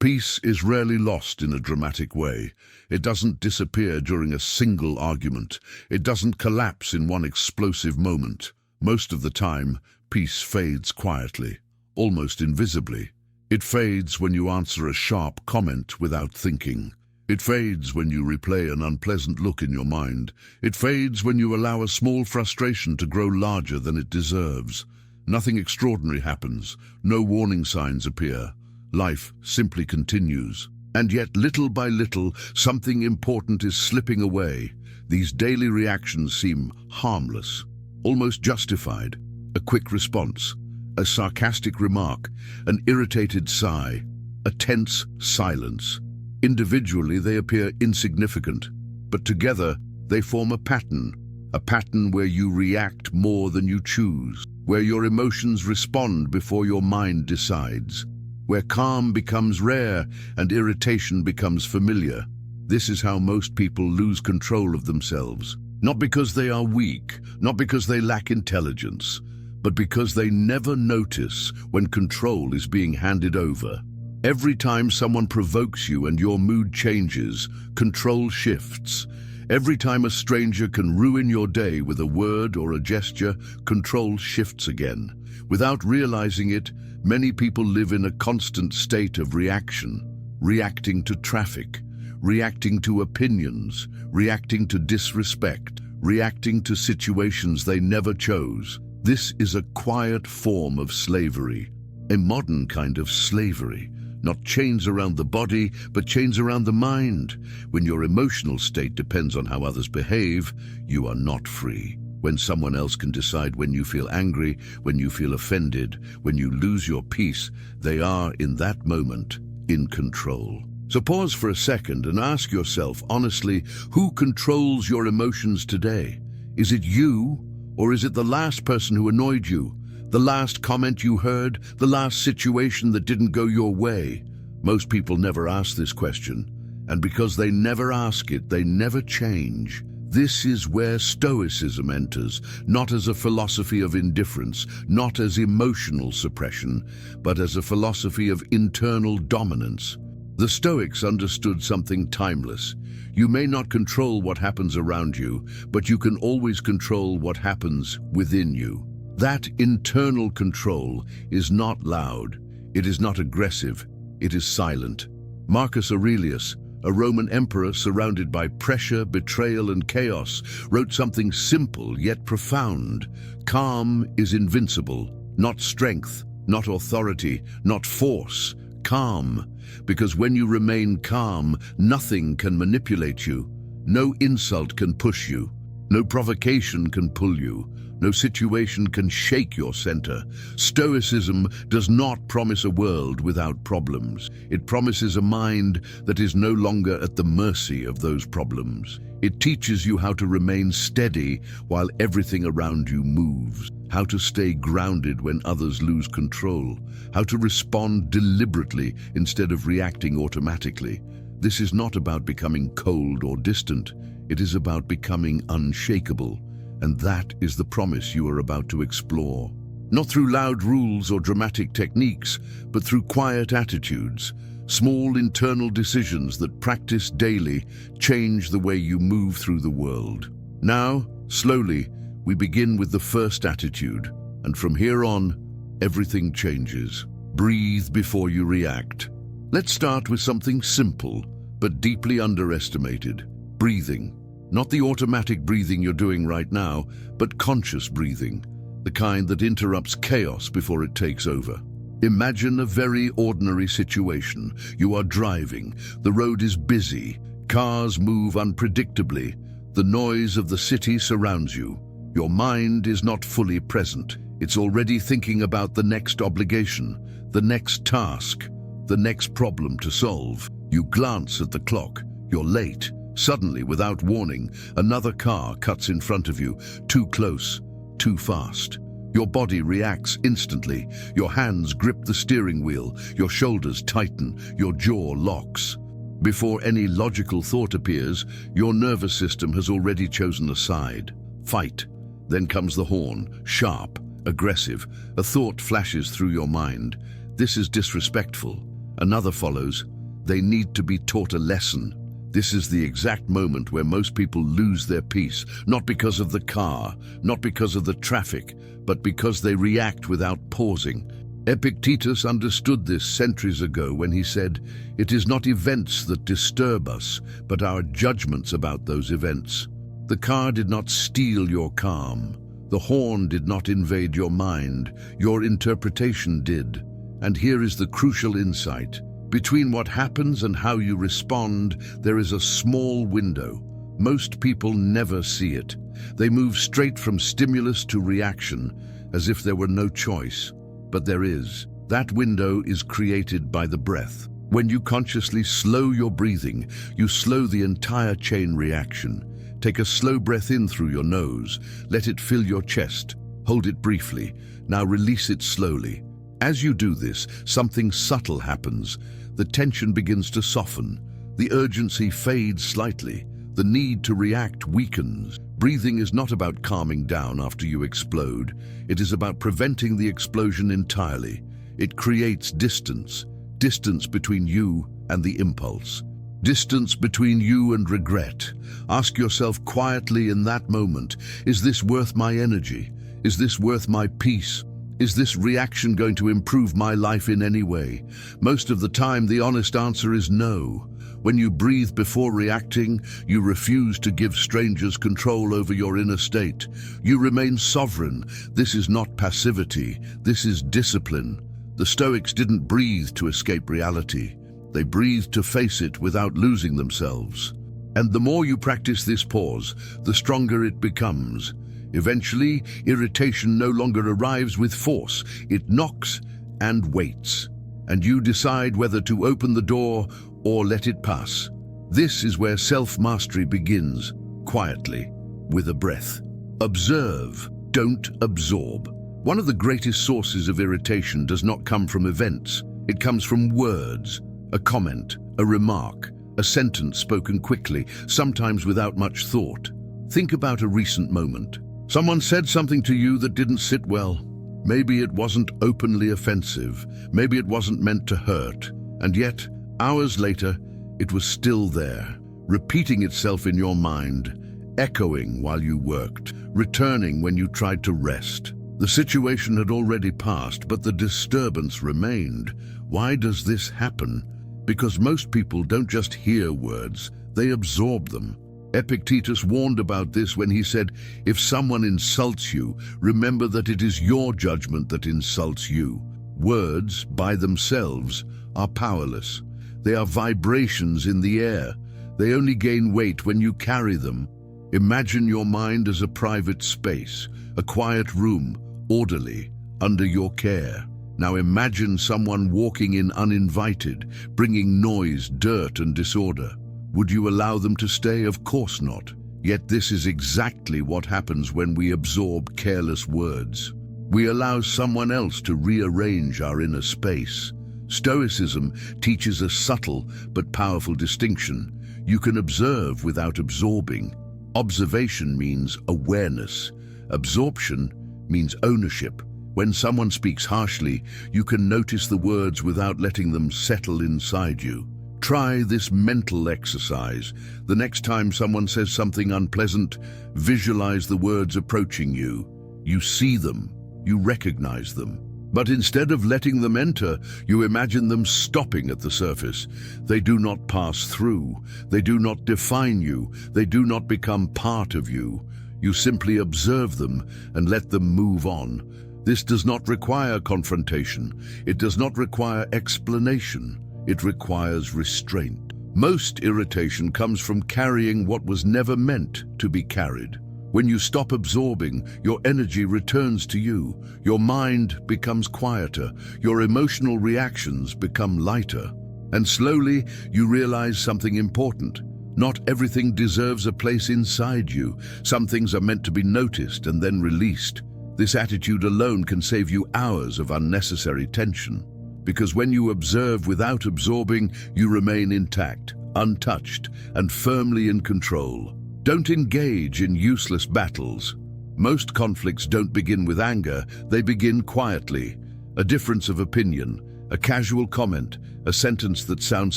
Peace is rarely lost in a dramatic way. It doesn't disappear during a single argument. It doesn't collapse in one explosive moment. Most of the time, peace fades quietly, almost invisibly. It fades when you answer a sharp comment without thinking. It fades when you replay an unpleasant look in your mind. It fades when you allow a small frustration to grow larger than it deserves. Nothing extraordinary happens. No warning signs appear. Life simply continues. And yet, little by little, something important is slipping away. These daily reactions seem harmless, almost justified. A quick response, a sarcastic remark, an irritated sigh, a tense silence. Individually, they appear insignificant, but together they form a pattern where you react more than you choose, where your emotions respond before your mind decides, where calm becomes rare and irritation becomes familiar. This is how most people lose control of themselves, not because they are weak, not because they lack intelligence, but because they never notice when control is being handed over. Every time someone provokes you and your mood changes, control shifts. Every time a stranger can ruin your day with a word or a gesture, control shifts again. Without realizing it, many people live in a constant state of reaction, reacting to traffic, reacting to opinions, reacting to disrespect, reacting to situations they never chose. This is a quiet form of slavery, a modern kind of slavery. Not chains around the body, but chains around the mind. When your emotional state depends on how others behave, you are not free. When someone else can decide when you feel angry, when you feel offended, when you lose your peace, they are, in that moment, in control. So pause for a second and ask yourself honestly, who controls your emotions today? Is it you, or is it the last person who annoyed you? The last comment you heard, the last situation that didn't go your way? Most people never ask this question, and because they never ask it, they never change. This is where Stoicism enters, not as a philosophy of indifference, not as emotional suppression, but as a philosophy of internal dominance. The Stoics understood something timeless. You may not control what happens around you, but you can always control what happens within you. That internal control is not loud, it is not aggressive, it is silent. Marcus Aurelius, a Roman emperor surrounded by pressure, betrayal, and chaos, wrote something simple yet profound. Calm is invincible, not strength, not authority, not force. Calm, because when you remain calm, nothing can manipulate you. No insult can push you. No provocation can pull you. No situation can shake your center. Stoicism does not promise a world without problems. It promises a mind that is no longer at the mercy of those problems. It teaches you how to remain steady while everything around you moves, how to stay grounded when others lose control, how to respond deliberately instead of reacting automatically. This is not about becoming cold or distant. It is about becoming unshakable. And that is the promise you are about to explore. Not through loud rules or dramatic techniques, but through quiet attitudes, small internal decisions that practiced daily change the way you move through the world. Now, slowly, we begin with the first attitude, and from here on, everything changes. Breathe before you react. Let's start with something simple, but deeply underestimated. Breathing. Not the automatic breathing you're doing right now, but conscious breathing, the kind that interrupts chaos before it takes over. Imagine a very ordinary situation. You are driving, the road is busy, cars move unpredictably, the noise of the city surrounds you. Your mind is not fully present. It's already thinking about the next obligation, the next task, the next problem to solve. You glance at the clock, you're late. Suddenly, without warning, another car cuts in front of you, too close, too fast. Your body reacts instantly. Your hands grip the steering wheel, your shoulders tighten, your jaw locks. Before any logical thought appears, your nervous system has already chosen a side. Fight. Then comes the horn, sharp, aggressive. A thought flashes through your mind. This is disrespectful. Another follows. They need to be taught a lesson. This is the exact moment where most people lose their peace, not because of the car, not because of the traffic, but because they react without pausing. Epictetus understood this centuries ago when he said, "It is not events that disturb us, but our judgments about those events." The car did not steal your calm. The horn did not invade your mind. Your interpretation did. And here is the crucial insight. Between what happens and how you respond, there is a small window. Most people never see it. They move straight from stimulus to reaction, as if there were no choice. But there is. That window is created by the breath. When you consciously slow your breathing, you slow the entire chain reaction. Take a slow breath in through your nose. Let it fill your chest. Hold it briefly. Now release it slowly. As you do this, something subtle happens. The tension begins to soften. The urgency fades slightly. The need to react weakens. Breathing is not about calming down after you explode. It is about preventing the explosion entirely. It creates distance. Distance between you and the impulse. Distance between you and regret. Ask yourself quietly in that moment, is this worth my energy? Is this worth my peace? Is this reaction going to improve my life in any way? Most of the time, the honest answer is no. When you breathe before reacting, you refuse to give strangers control over your inner state. You remain sovereign. This is not passivity. This is discipline. The Stoics didn't breathe to escape reality. They breathed to face it without losing themselves. And the more you practice this pause, the stronger it becomes. Eventually, irritation no longer arrives with force. It knocks and waits. And you decide whether to open the door or let it pass. This is where self-mastery begins, quietly, with a breath. Observe, don't absorb. One of the greatest sources of irritation does not come from events. It comes from words, a comment, a remark, a sentence spoken quickly, sometimes without much thought. Think about a recent moment. Someone said something to you that didn't sit well. Maybe it wasn't openly offensive. Maybe it wasn't meant to hurt. And yet, hours later, it was still there, repeating itself in your mind, echoing while you worked, returning when you tried to rest. The situation had already passed, but the disturbance remained. Why does this happen? Because most people don't just hear words, they absorb them. Epictetus warned about this when he said, "If someone insults you, remember that it is your judgment that insults you." Words, by themselves, are powerless. They are vibrations in the air. They only gain weight when you carry them. Imagine your mind as a private space, a quiet room, orderly, under your care. Now imagine someone walking in uninvited, bringing noise, dirt, and disorder. Would you allow them to stay? Of course not. Yet this is exactly what happens when we absorb careless words. We allow someone else to rearrange our inner space. Stoicism teaches a subtle but powerful distinction. You can observe without absorbing. Observation means awareness. Absorption means ownership. When someone speaks harshly, you can notice the words without letting them settle inside you. Try this mental exercise. The next time someone says something unpleasant, visualize the words approaching you. You see them, you recognize them. But instead of letting them enter, you imagine them stopping at the surface. They do not pass through. They do not define you. They do not become part of you. You simply observe them and let them move on. This does not require confrontation. It does not require explanation. It requires restraint. Most irritation comes from carrying what was never meant to be carried. When you stop absorbing, your energy returns to you. Your mind becomes quieter. Your emotional reactions become lighter. And slowly, you realize something important. Not everything deserves a place inside you. Some things are meant to be noticed and then released. This attitude alone can save you hours of unnecessary tension. Because when you observe without absorbing, you remain intact, untouched, and firmly in control. Don't engage in useless battles. Most conflicts don't begin with anger, they begin quietly. A difference of opinion, a casual comment, a sentence that sounds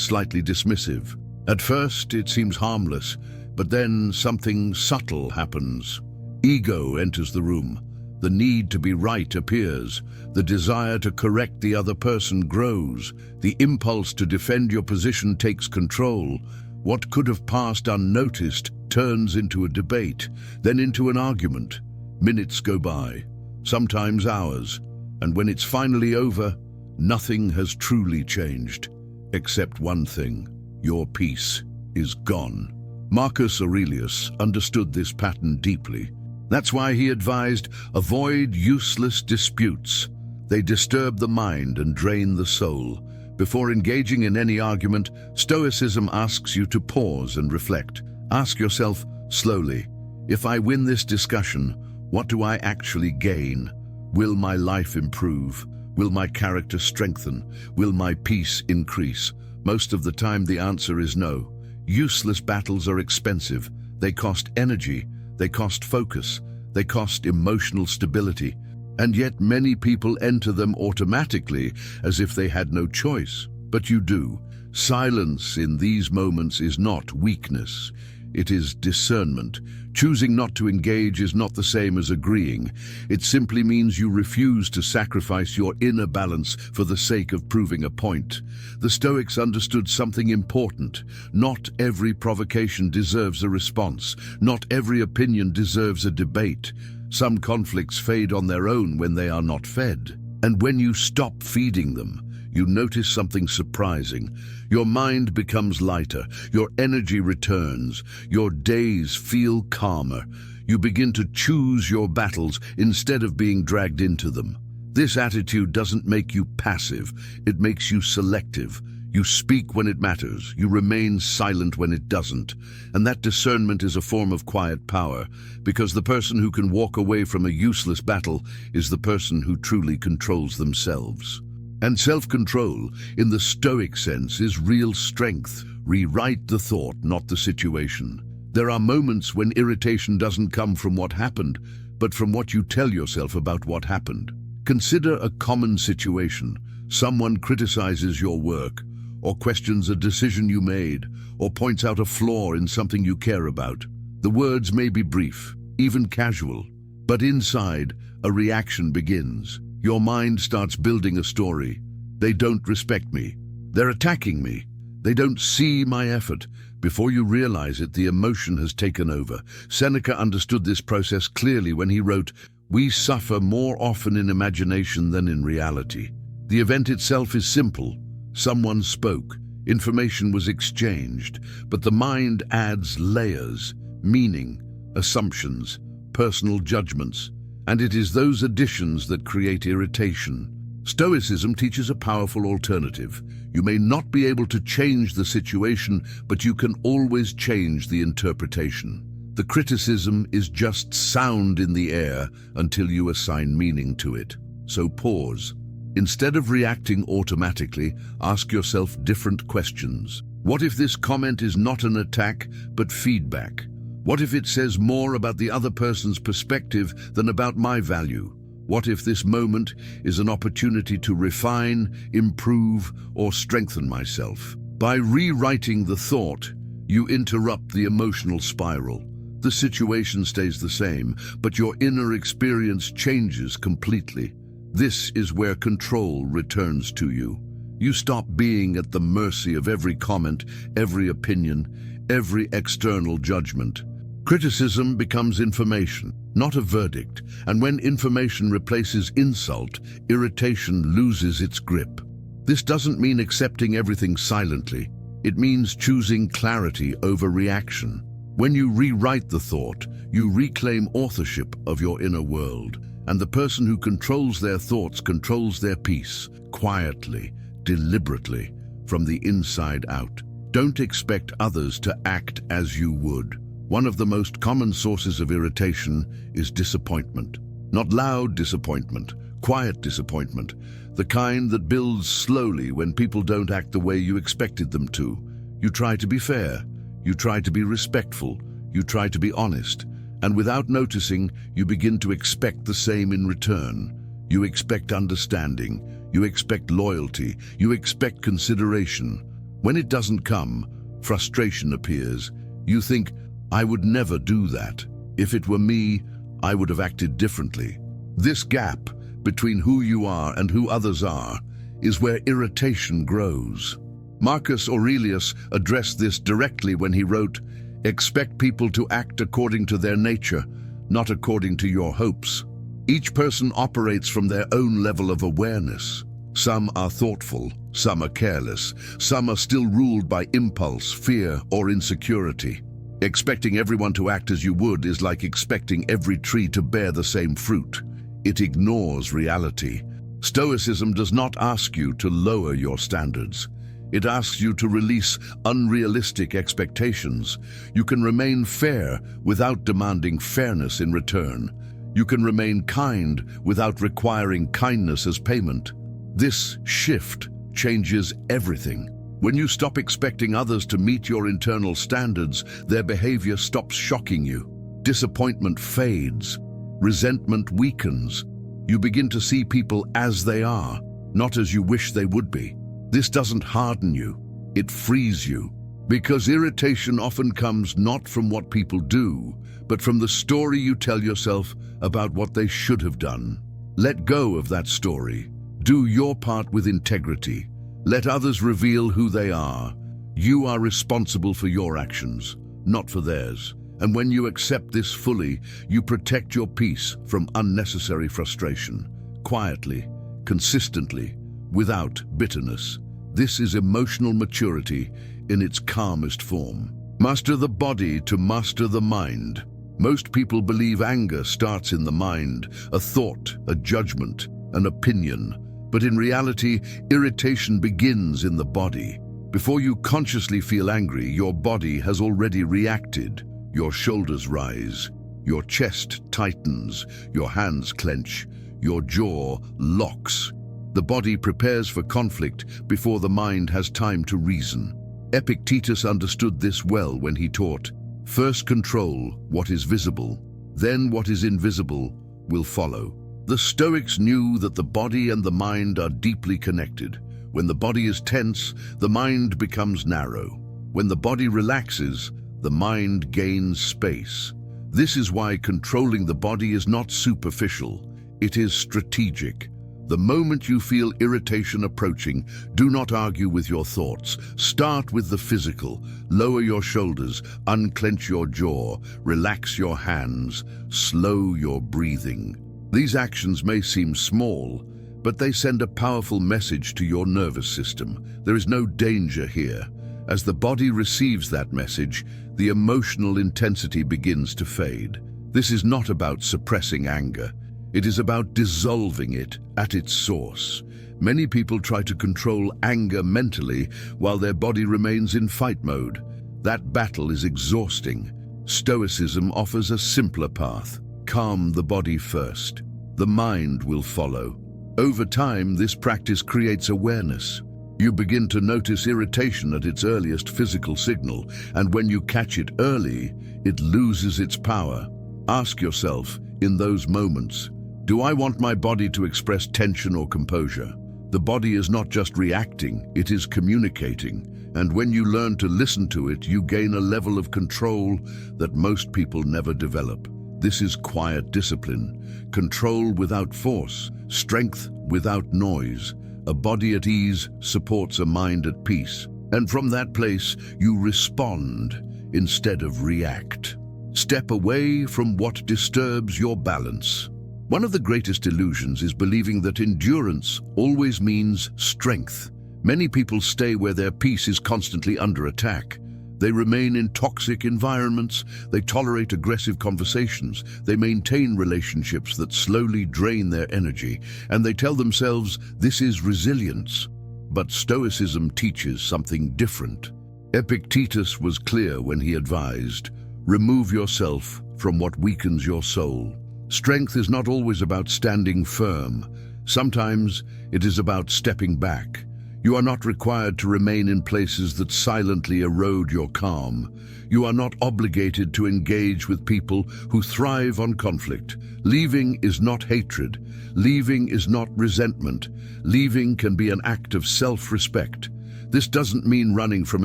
slightly dismissive. At first, it seems harmless, but then something subtle happens. Ego enters the room. The need to be right appears. The desire to correct the other person grows. The impulse to defend your position takes control. What could have passed unnoticed turns into a debate, then into an argument. Minutes go by, sometimes hours, and when it's finally over, nothing has truly changed, except one thing: your peace is gone. Marcus Aurelius understood this pattern deeply. That's why he advised, avoid useless disputes. They disturb the mind and drain the soul. Before engaging in any argument, Stoicism asks you to pause and reflect. Ask yourself slowly, if I win this discussion, what do I actually gain? Will my life improve? Will my character strengthen? Will my peace increase? Most of the time the answer is no. Useless battles are expensive. They cost energy, they cost focus, they cost emotional stability. And yet many people enter them automatically as if they had no choice. But you do. Silence in these moments is not weakness. It is discernment. Choosing not to engage is not the same as agreeing. It simply means you refuse to sacrifice your inner balance for the sake of proving a point. The Stoics understood something important. Not every provocation deserves a response. Not every opinion deserves a debate. Some conflicts fade on their own when they are not fed. And when you stop feeding them, you notice something surprising. Your mind becomes lighter, your energy returns, your days feel calmer. You begin to choose your battles instead of being dragged into them. This attitude doesn't make you passive, it makes you selective. You speak when it matters, you remain silent when it doesn't. And that discernment is a form of quiet power, because the person who can walk away from a useless battle is the person who truly controls themselves. And self-control, in the Stoic sense, is real strength. Rewrite the thought, not the situation. There are moments when irritation doesn't come from what happened, but from what you tell yourself about what happened. Consider a common situation. Someone criticizes your work, or questions a decision you made, or points out a flaw in something you care about. The words may be brief, even casual, but inside, a reaction begins. Your mind starts building a story. They don't respect me. They're attacking me. They don't see my effort. Before you realize it, the emotion has taken over. Seneca understood this process clearly when he wrote, "We suffer more often in imagination than in reality." The event itself is simple. Someone spoke. Information was exchanged. But the mind adds layers, meaning, assumptions, personal judgments. And it is those additions that create irritation. Stoicism teaches a powerful alternative. You may not be able to change the situation, but you can always change the interpretation. The criticism is just sound in the air until you assign meaning to it. So pause. Instead of reacting automatically, ask yourself different questions. What if this comment is not an attack, but feedback? What if it says more about the other person's perspective than about my value? What if this moment is an opportunity to refine, improve, or strengthen myself? By rewriting the thought, you interrupt the emotional spiral. The situation stays the same, but your inner experience changes completely. This is where control returns to you. You stop being at the mercy of every comment, every opinion, every external judgment. Criticism becomes information, not a verdict, and when information replaces insult, irritation loses its grip. This doesn't mean accepting everything silently. It means choosing clarity over reaction. When you rewrite the thought, you reclaim authorship of your inner world, and the person who controls their thoughts controls their peace, quietly, deliberately, from the inside out. Don't expect others to act as you would. One of the most common sources of irritation is disappointment. Not loud disappointment, quiet disappointment, the kind that builds slowly when people don't act the way you expected them to. You try to be fair, you try to be respectful, you try to be honest, and without noticing, you begin to expect the same in return. You expect understanding, You expect loyalty. You expect consideration. When it doesn't come, frustration appears. You think, I would never do that. If it were me, I would have acted differently. This gap between who you are and who others are is where irritation grows. Marcus Aurelius addressed this directly when he wrote, "Expect people to act according to their nature, not according to your hopes." Each person operates from their own level of awareness. Some are thoughtful, some are careless, some are still ruled by impulse, fear, or insecurity. Expecting everyone to act as you would is like expecting every tree to bear the same fruit. It ignores reality. Stoicism does not ask you to lower your standards. It asks you to release unrealistic expectations. You can remain fair without demanding fairness in return. You can remain kind without requiring kindness as payment. This shift changes everything. When you stop expecting others to meet your internal standards, their behavior stops shocking you. Disappointment fades. Resentment weakens. You begin to see people as they are, not as you wish they would be. This doesn't harden you, it frees you. Because irritation often comes not from what people do, but from the story you tell yourself about what they should have done. Let go of that story. Do your part with integrity. Let others reveal who they are. You are responsible for your actions, not for theirs. And when you accept this fully, you protect your peace from unnecessary frustration, quietly, consistently, without bitterness. This is emotional maturity in its calmest form. Master the body to master the mind. Most people believe anger starts in the mind, a thought, a judgment, an opinion. But in reality, irritation begins in the body. Before you consciously feel angry, your body has already reacted. Your shoulders rise, your chest tightens, your hands clench, your jaw locks. The body prepares for conflict before the mind has time to reason. Epictetus understood this well when he taught, "First control what is visible, then what is invisible will follow." The Stoics knew that the body and the mind are deeply connected. When the body is tense, the mind becomes narrow. When the body relaxes, the mind gains space. This is why controlling the body is not superficial, it is strategic. The moment you feel irritation approaching, do not argue with your thoughts. Start with the physical. Lower your shoulders, unclench your jaw, relax your hands, slow your breathing. These actions may seem small, but they send a powerful message to your nervous system. There is no danger here. As the body receives that message, the emotional intensity begins to fade. This is not about suppressing anger. It is about dissolving it at its source. Many people try to control anger mentally while their body remains in fight mode. That battle is exhausting. Stoicism offers a simpler path. Calm the body first. The mind will follow. Over time, this practice creates awareness. You begin to notice irritation at its earliest physical signal, and when you catch it early, it loses its power. Ask yourself, in those moments, do I want my body to express tension or composure? The body is not just reacting, it is communicating. And when you learn to listen to it, you gain a level of control that most people never develop. This is quiet discipline, control without force, strength without noise. A body at ease supports a mind at peace. And from that place, you respond instead of react. Step away from what disturbs your balance. One of the greatest illusions is believing that endurance always means strength. Many people stay where their peace is constantly under attack. They remain in toxic environments, they tolerate aggressive conversations, they maintain relationships that slowly drain their energy, and they tell themselves this is resilience. But Stoicism teaches something different. Epictetus was clear when he advised, remove yourself from what weakens your soul. Strength is not always about standing firm. Sometimes it is about stepping back. You are not required to remain in places that silently erode your calm. You are not obligated to engage with people who thrive on conflict. Leaving is not hatred. Leaving is not resentment. Leaving can be an act of self-respect. This doesn't mean running from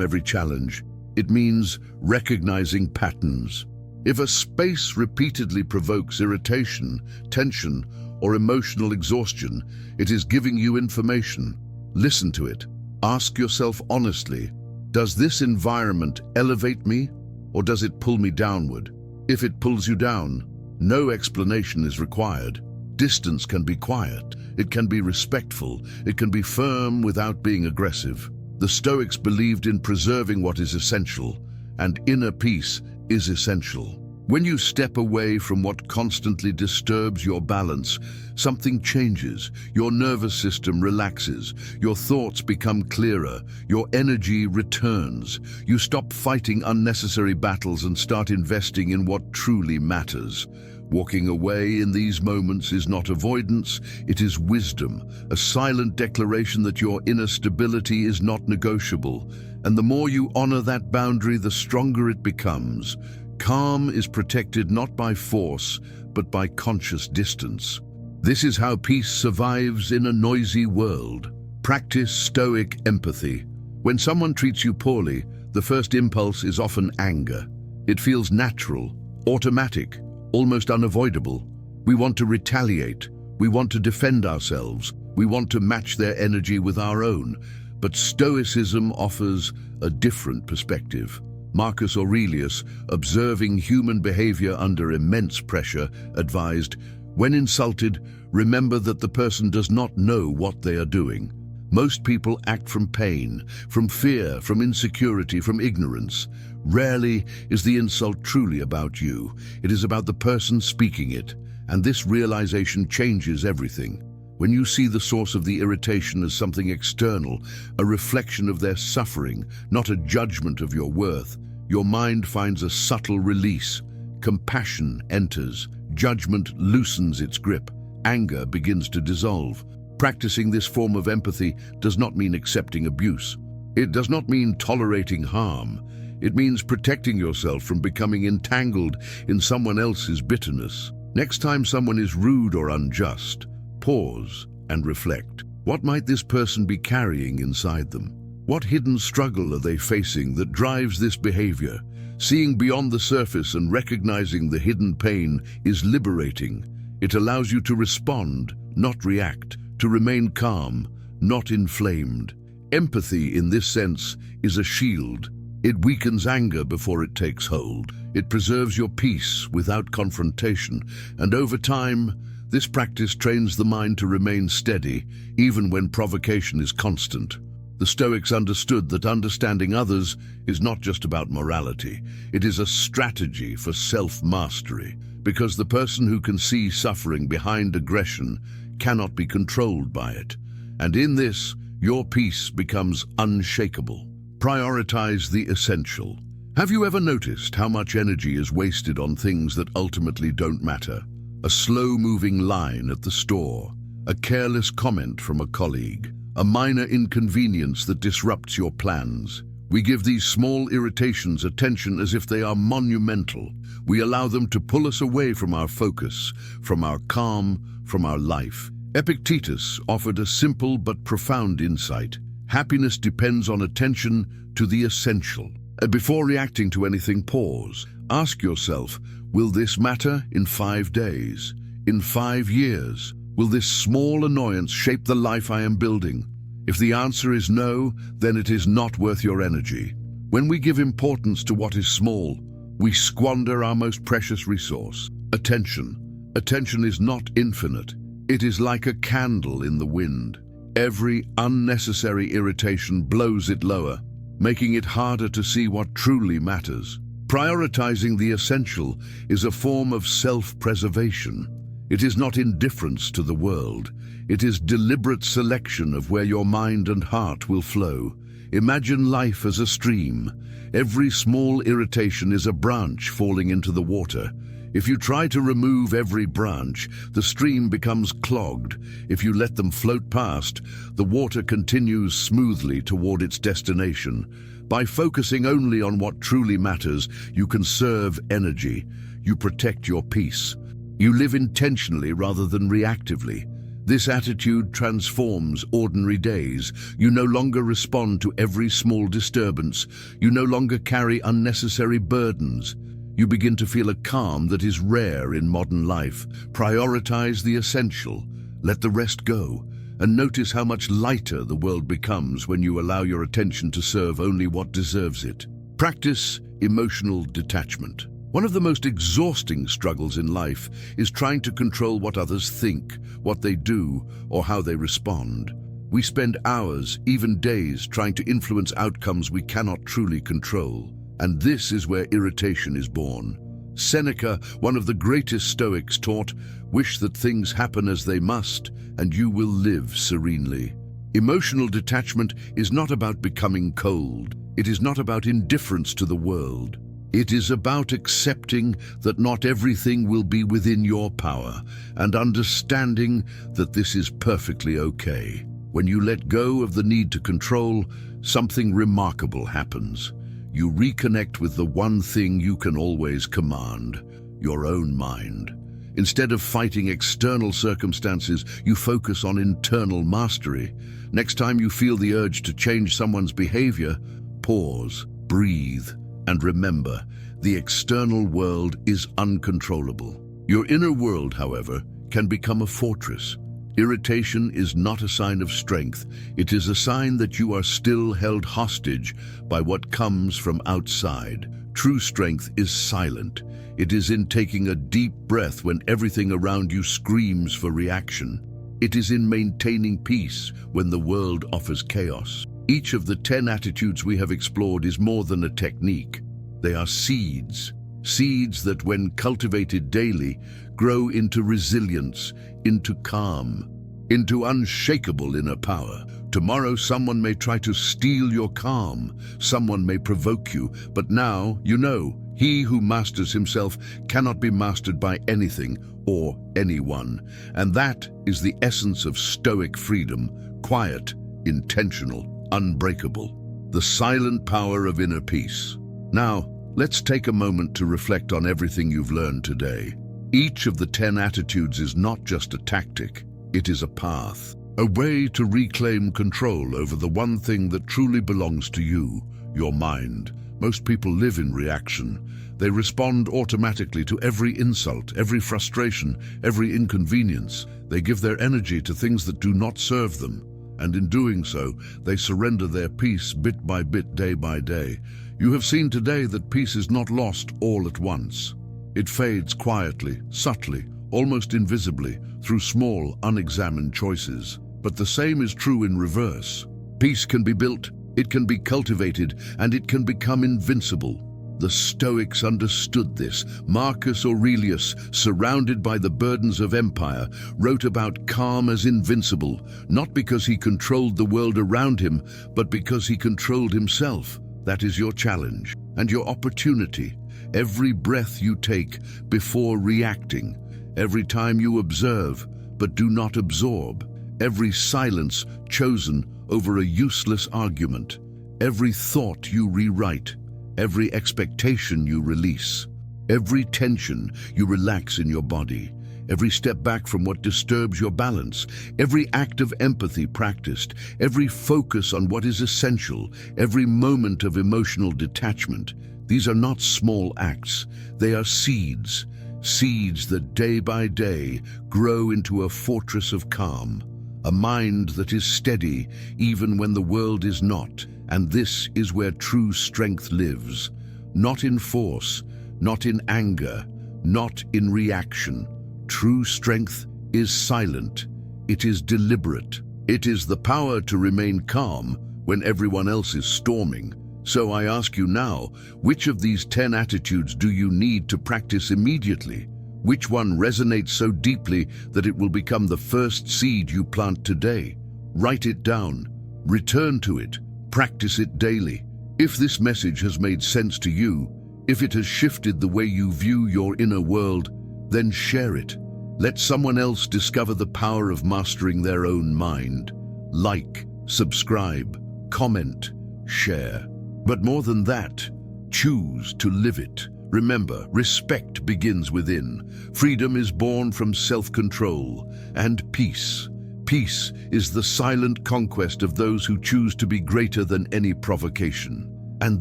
every challenge. It means recognizing patterns. If a space repeatedly provokes irritation, tension, or emotional exhaustion, it is giving you information. Listen to it. Ask yourself honestly, does this environment elevate me, or does it pull me downward? If it pulls you down, no explanation is required. Distance can be quiet, it can be respectful, it can be firm without being aggressive. The Stoics believed in preserving what is essential, and inner peace is essential. When you step away from what constantly disturbs your balance, something changes. Your nervous system relaxes, your thoughts become clearer, your energy returns. You stop fighting unnecessary battles and start investing in what truly matters. Walking away in these moments is not avoidance, it is wisdom, a silent declaration that your inner stability is not negotiable. And the more you honor that boundary, the stronger it becomes. Calm is protected not by force, but by conscious distance. This is how peace survives in a noisy world. Practice Stoic empathy. When someone treats you poorly, the first impulse is often anger. It feels natural, automatic, almost unavoidable. We want to retaliate. We want to defend ourselves. We want to match their energy with our own. But Stoicism offers a different perspective. Marcus Aurelius, observing human behavior under immense pressure, advised, when insulted, remember that the person does not know what they are doing. Most people act from pain, from fear, from insecurity, from ignorance. Rarely is the insult truly about you. It is about the person speaking it, and this realization changes everything. When you see the source of the irritation as something external, a reflection of their suffering, not a judgment of your worth, your mind finds a subtle release. Compassion enters, judgment loosens its grip, anger begins to dissolve. Practicing this form of empathy does not mean accepting abuse. It does not mean tolerating harm. It means protecting yourself from becoming entangled in someone else's bitterness. Next time someone is rude or unjust, pause and reflect. What might this person be carrying inside them? What hidden struggle are they facing that drives this behavior? Seeing beyond the surface and recognizing the hidden pain is liberating. It allows you to respond, not react, to remain calm, not inflamed. Empathy, in this sense, is a shield. It weakens anger before it takes hold. It preserves your peace without confrontation, and over time, this practice trains the mind to remain steady, even when provocation is constant. The Stoics understood that understanding others is not just about morality. It is a strategy for self-mastery, because the person who can see suffering behind aggression cannot be controlled by it. And in this, your peace becomes unshakable. Prioritize the essential. Have you ever noticed how much energy is wasted on things that ultimately don't matter? A slow-moving line at the store, a careless comment from a colleague, a minor inconvenience that disrupts your plans. We give these small irritations attention as if they are monumental. We allow them to pull us away from our focus, from our calm, from our life. Epictetus offered a simple but profound insight. Happiness depends on attention to the essential. Before reacting to anything, pause. Ask yourself, will this matter in 5 days? In 5 years? Will this small annoyance shape the life I am building? If the answer is no, then it is not worth your energy. When we give importance to what is small, we squander our most precious resource, attention. Attention is not infinite. It is like a candle in the wind. Every unnecessary irritation blows it lower, making it harder to see what truly matters. Prioritizing the essential is a form of self-preservation. It is not indifference to the world. It is deliberate selection of where your mind and heart will flow. Imagine life as a stream. Every small irritation is a branch falling into the water. If you try to remove every branch, the stream becomes clogged. If you let them float past, the water continues smoothly toward its destination. By focusing only on what truly matters, you conserve energy. You protect your peace. You live intentionally rather than reactively. This attitude transforms ordinary days. You no longer respond to every small disturbance. You no longer carry unnecessary burdens. You begin to feel a calm that is rare in modern life. Prioritize the essential. Let the rest go. And notice how much lighter the world becomes when you allow your attention to serve only what deserves it. Practice emotional detachment. One of the most exhausting struggles in life is trying to control what others think, what they do, or how they respond. We spend hours, even days, trying to influence outcomes we cannot truly control. And this is where irritation is born. Seneca, one of the greatest Stoics, taught, "Wish that things happen as they must, and you will live serenely." Emotional detachment is not about becoming cold. It is not about indifference to the world. It is about accepting that not everything will be within your power and understanding that this is perfectly okay. When you let go of the need to control, something remarkable happens. You reconnect with the one thing you can always command, your own mind. Instead of fighting external circumstances, you focus on internal mastery. Next time you feel the urge to change someone's behavior, pause, breathe, and remember, the external world is uncontrollable. Your inner world, however, can become a fortress. Irritation is not a sign of strength. It is a sign that you are still held hostage by what comes from outside. True strength is silent. It is in taking a deep breath when everything around you screams for reaction. It is in maintaining peace when the world offers chaos. Each of the 10 attitudes we have explored is more than a technique. They are seeds. Seeds that, when cultivated daily, grow into resilience, into calm, into unshakable inner power. Tomorrow someone may try to steal your calm, someone may provoke you, but now you know, he who masters himself cannot be mastered by anything or anyone. And that is the essence of Stoic freedom: quiet, intentional, unbreakable. The silent power of inner peace. Now, let's take a moment to reflect on everything you've learned today. Each of the 10 attitudes is not just a tactic, it is a path, a way to reclaim control over the one thing that truly belongs to you, your mind. Most people live in reaction. They respond automatically to every insult, every frustration, every inconvenience. They give their energy to things that do not serve them. And in doing so, they surrender their peace bit by bit, day by day. You have seen today that peace is not lost all at once. It fades quietly, subtly, almost invisibly, through small, unexamined choices. But the same is true in reverse. Peace can be built, it can be cultivated, and it can become invincible. The Stoics understood this. Marcus Aurelius, surrounded by the burdens of empire, wrote about calm as invincible, not because he controlled the world around him, but because he controlled himself. That is your challenge and your opportunity. Every breath you take before reacting, every time you observe but do not absorb, every silence chosen over a useless argument, every thought you rewrite, every expectation you release, every tension you relax in your body, every step back from what disturbs your balance, every act of empathy practiced, every focus on what is essential, every moment of emotional detachment. These are not small acts, they are seeds, seeds that day by day grow into a fortress of calm, a mind that is steady even when the world is not. And this is where true strength lives, not in force, not in anger, not in reaction. True strength is silent, it is deliberate. It is the power to remain calm when everyone else is storming. So I ask you now, which of these 10 attitudes do you need to practice immediately? Which one resonates so deeply that it will become the first seed you plant today? Write it down, return to it, practice it daily. If this message has made sense to you, If it has shifted the way you view your inner world, then share it. Let someone else discover the power of mastering their own mind. Like, subscribe, comment, share. But more than that, choose to live it. Remember, respect begins within. Freedom is born from self-control. And peace. Peace is the silent conquest of those who choose to be greater than any provocation. And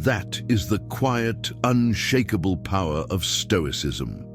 that is the quiet, unshakable power of Stoicism.